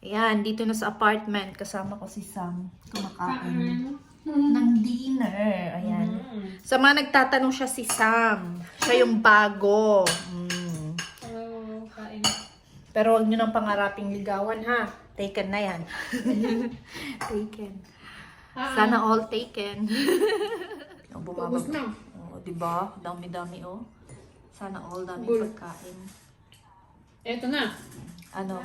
Ayan, dito na sa apartment. Kasama ko si Sam. Kumakain ng dinner. Ayan. Sa mga nagtatanong siya si Sam. Siya yung bago. Hello, kain. Pero huwag nyo nang pangaraping ligawan, ha? Taken na yan. Taken. Sana all taken. Oh, Ubus na. Oh, diba? Dami-dami, oh. Sana all dami Bull. pagkain. Eto na. Ano?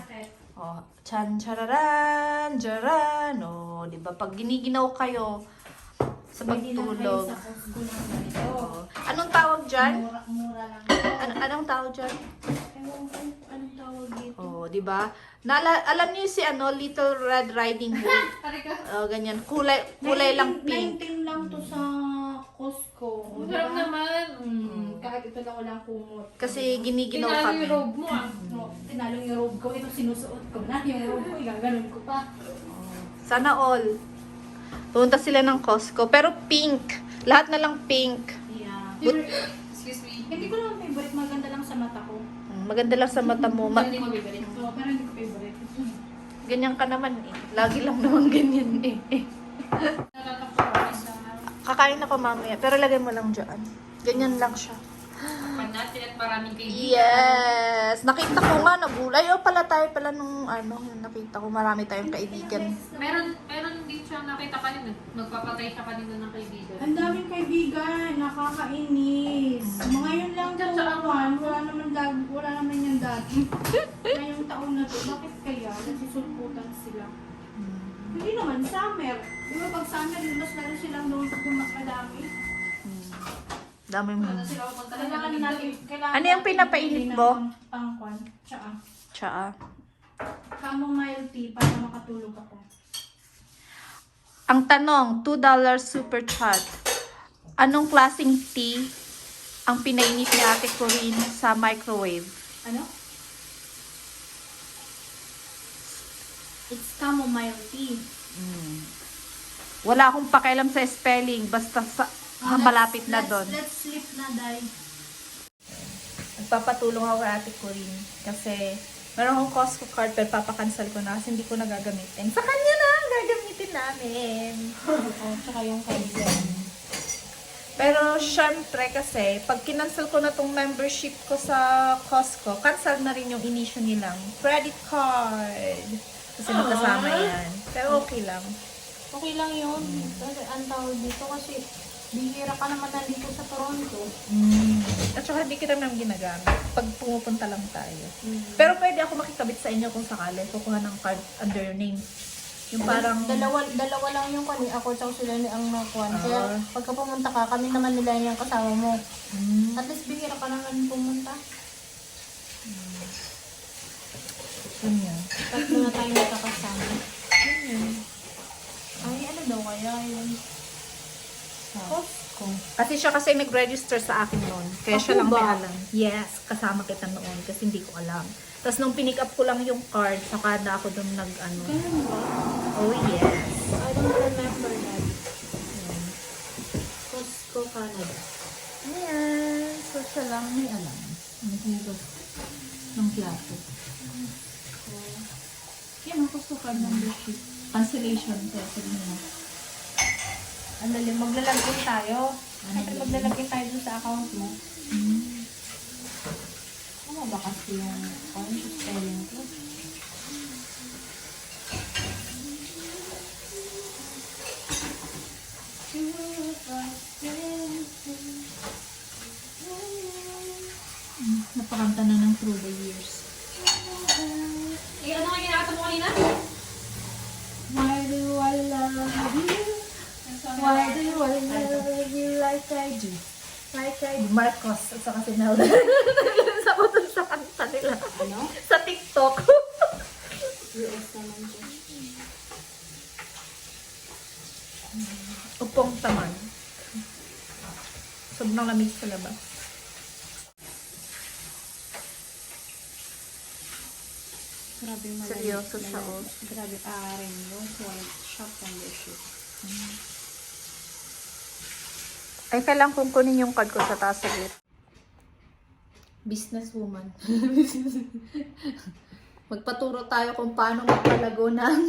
Oh, chan chararan, jaran. Oh, diba? Pag giniginaw kayo sa pagtulog. Oh. Anong tawag dyan? Mura lang. Anong tawag dyan? Ewan ko anong tawag dito. Oh, di ba? Alam niyo si Little Red Riding Hood. Oh, ganyan. Kulay lang pink. 19 lang to sa Costco. Masarap naman. Kahit ito lang walang kumot. Kasi giniginaw Tinalo kami. yung robe mo ah. No, tinalo yung robe ko. Ito sinusuot ko na. Yung robe ko, igaganon ko pa. Sana all. Punta sila ng Costco. Pero pink. Lahat na lang pink. Yeah. Excuse me. Hindi ko naman favorite. Maganda lang sa mata ko. Maganda lang sa mata mo. Hindi ko bibili. So, pero hindi ko favorite. Ganyan ka naman eh. Lagi lang naman ganyan eh. Natatakot ako sa Kakain ako mamaya. Pero lagay mo lang dyan. Ganyan lang siya. pag natin at maraming kaibigan. Yes! Nakita ko nga, nagulay. O pala tayo pala nung nakita ko marami tayong kaibigan. Meron din siyang nakita kanina. Magpapatay siya kanina ng kaibigan. Ang daming kaibigan. Nakakainis. Mga yun lang tuwan. Wala naman yung dati. Ngayong taon na to, bakit kaya? Nagsisulputan sila. Hindi naman, summer. Di ba pag summer, yun mas lalo silang doon sa madami. Dami mo. Ano sila pumunta na Kailangan natin, kailangan Ano yung pinapainit mo? Pangkwan. Tsaka. Tsaa. Chamomile tea para makatulog ako. Ang tanong, $2 super chat. Anong klaseng tea ang pinainit ni Ate Corinne sa microwave? Ano? It's chamomile tea. Wala akong pakialam sa spelling. Basta malapit na doon. Let's sleep na, Day. Nagpapatulong ako kay Ate Corinne. Kasi meron akong Costco card pero papakancel ko na kasi hindi ko nagagamitin. Sa kanya na ang gagamitin namin. Tsaka yung kaibigan. Pero syempre kasi, pag kinancel ko na tong membership ko sa Costco, cancel na rin yung inisyo nilang credit card. Kasi magkasama yan. Pero okay lang. Okay lang yun. Kasi ang tawag dito kasi bihira ka naman nandito sa Toronto. At saka hindi kita naman ginagamit. Pag pumupunta lang tayo. Pero pwede ako makikabit sa inyo kung sakali. Kukuha ng card under your name. Yung parang... Dalawa lang yung kani. Ako tsaka sila ni ang nakuha. Kaya pagka pumunta ka, kami naman nila yung kasama mo. At least bihira ka naman pumunta. Ganyan. Tatlo na tayo nakakasama. Ay, ano daw kaya yun? Costco. Kasi siya kasi nag-register sa akin noon. Kaya siya Ako lang may ba? alam. Yes, kasama kita noon kasi hindi ko alam. Tapos nung pinick up ko lang yung card, saka na ako doon nag-ano. Ganun ba? Oh yes. I don't remember that. Costco, Canada. Ayan. So siya lang may alam. Naghugas ng plato. Yan ang Costco card membership. Cancellation. Kaya sabihin mo. Ang lalim, maglalagin tayo. Siyempre maglalagin tayo dun sa account mo. Ano ba kasi yung conscious spelling ko? Napakanta na ng Through the Years. Ano nga ginakata mo kanina? Why do I love you? Why do I love you like I do? Like I do. Marcos at saka si Nelda. Sa ko dun sa kanta nila. Ano? Sa TikTok. US naman dyan. Upong taman. Sobrang lamig sa labas. Grabe yung Seryoso siya, oh. Grabe aaring yung white shop membership. Ay, kailangan kong kunin yung card ko sa taas saglit. Businesswoman. Magpaturo tayo kung paano magpalago ng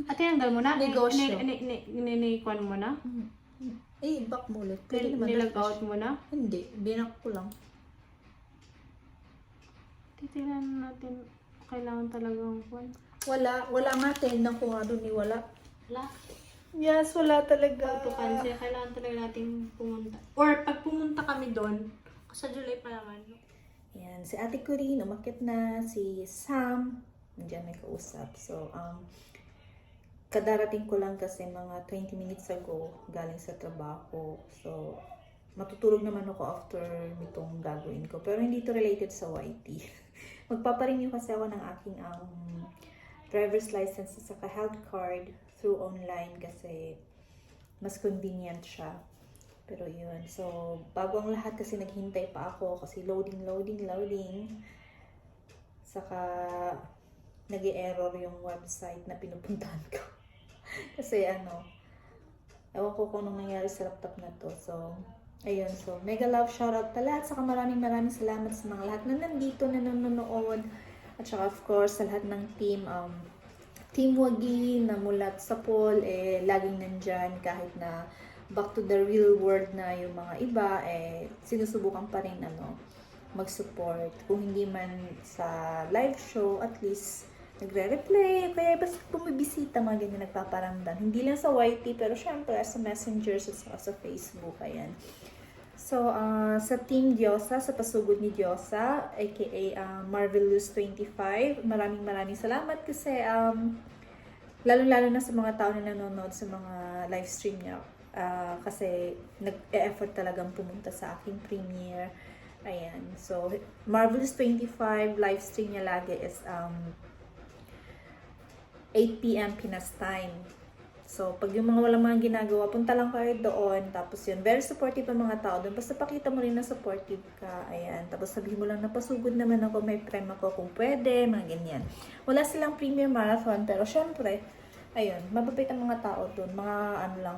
At tinanggal mo na? Negosyo. Ninikwan mo na? back mo ulit. Pwede naman. Nilag out mo na? Hindi, binak ko lang. Titignan natin. Kailangan talagang kwan. Wala nga, tinignan ko nga doon wala. Wala. Yes, wala talaga. Pagtukan siya, kailangan talaga natin pumunta. Or pag pumunta kami doon, sa July pa naman. Yan, si Ate Corinne, umakit na. Si Sam, nandiyan may kausap. So, kadarating ko lang kasi mga 20 minutes ago galing sa trabaho. So, matutulog naman ako after nitong gagawin ko. Pero hindi to related sa YT. Magpaparenew kasi ako ng aking driver's license at saka health card through online kasi mas convenient siya. Pero yun. So, bago ang lahat kasi naghintay pa ako kasi loading. Saka nag-error yung website na pinupuntahan ko. Kasi ewan ko kung anong nangyari sa laptop na to. So, ayun. So, mega love shoutout pa lahat. Saka maraming salamat sa mga lahat na nandito, na nanonood. At saka of course, sa lahat ng team, Team Wagi na mula sa Paul, laging nandyan kahit na back to the real world na yung mga iba, sinusubukan pa rin mag-support. Kung hindi man sa live show, at least nagre-replay, kaya basta bumibisita, mga ganyan nagpaparamdam. Hindi lang sa YT, pero syempre sa messengers at sa Facebook, ayan. So, sa Team Diyosa, sa pasugod ni Diyosa, aka Marvelous25, maraming salamat kasi lalo-lalo na sa mga tao na nanonood sa mga live stream niya. Kasi nag-e-effort talagang pumunta sa aking premiere. Ayan. So, Marvelous25, live stream niya lagi is 8 p.m. Pinas time. So, pag yung mga walang mga ginagawa, punta lang kayo doon. Tapos yun, very supportive ang mga tao doon. Basta pakita mo rin na supportive ka. Ayan. Tapos sabihin mo lang na pasugod naman ako, may prem ako kung pwede, mga ganyan. Wala silang premiere marathon, pero syempre, ayun, mababait ang mga tao doon. Mga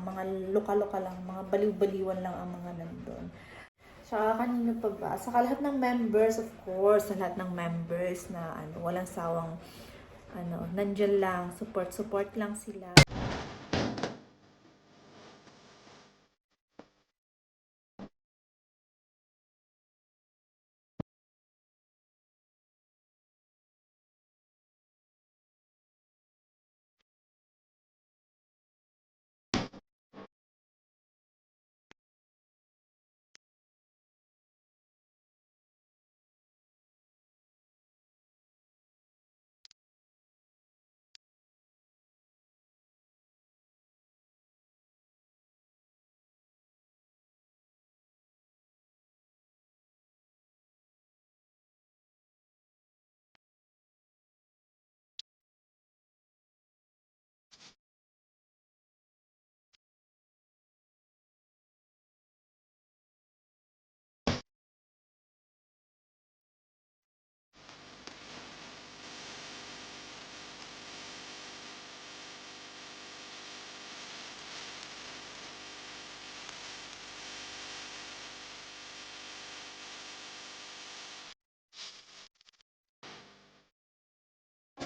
mga loka-loka lang, mga baliw-baliwan lang ang mga nandun. Saka kanino pa ba? Saka lahat ng members, of course, sa lahat ng members na walang sawang nandyan lang, support lang sila.